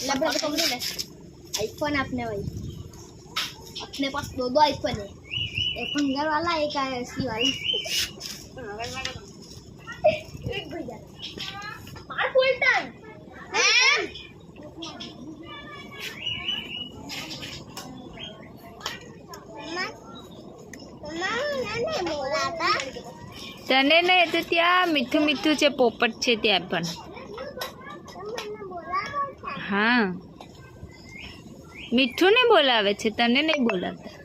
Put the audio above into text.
laptop तो ले iPhone अपने भाई अपने पास दो आईफोन है एक पंगर वाला एक आईएससी वाला एक भैया मार फुल टाइम તને નહીં તો ત્યાં મીઠું મીઠું છે પોપટ છે ત્યાં પણ હા મીઠું ને બોલાવે છે તને નહીં બોલાવતા